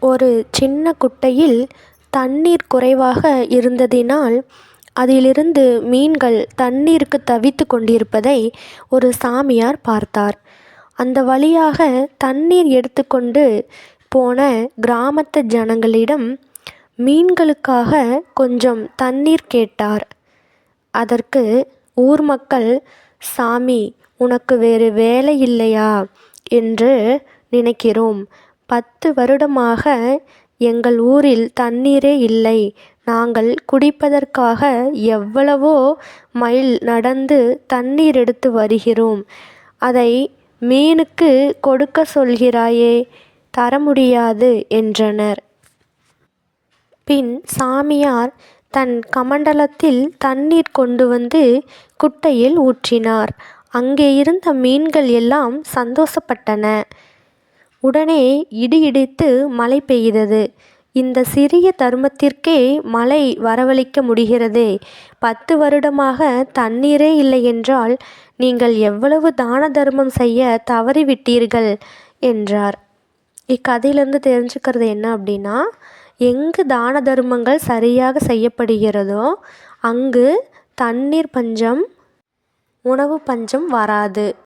ஒரு சின்ன குட்டையில் தண்ணீர் குறைவாக இருந்ததினால் அதிலிருந்து மீன்கள் தண்ணீருக்கு தவித்து கொண்டிருப்பதை ஒரு சாமியார் பார்த்தார். அந்த வழியாக தண்ணீர் எடுத்துக்கொண்டு போன கிராமத்து ஜனங்களிடம் மீன்களுக்காக கொஞ்சம் தண்ணீர் கேட்டார். அதற்கு ஊர் மக்கள், "சாமி, உனக்கு வேறு வேலை இல்லையா என்று நினைக்கிறோம். 10 வருடமாக எங்கள் ஊரில் தண்ணீரே இல்லை. நாங்கள் குடிப்பதற்காக எவ்வளவோ மைல் நடந்து தண்ணீர் எடுத்து வருகிறோம். அதை மீனுக்கு கொடுக்க சொல்கிறாயே, தர முடியாது" என்றனர். பின் சாமியார் தன் கமண்டலத்தில் தண்ணீர் கொண்டு வந்து குட்டையில் ஊற்றினார். அங்கே இருந்த மீன்கள் எல்லாம் சந்தோஷப்பட்டன. உடனே இடி இடித்து மழை பெய்தது. "இந்த சிறிய தருமத்திற்கே மழை வரவழைக்க முடிகிறதே, 10 வருடமாக தண்ணீரே இல்லை என்றால் நீங்கள் எவ்வளவு தான தர்மம் செய்ய தவறிவிட்டீர்கள்" என்றார். இக்கதையிலேருந்து தெரிஞ்சுக்கிறது என்ன அப்படின்னா, எங்கு தான தர்மங்கள் சரியாக செய்யப்படுகிறதோ அங்கு தண்ணீர் பஞ்சம், உணவு பஞ்சம் வராது.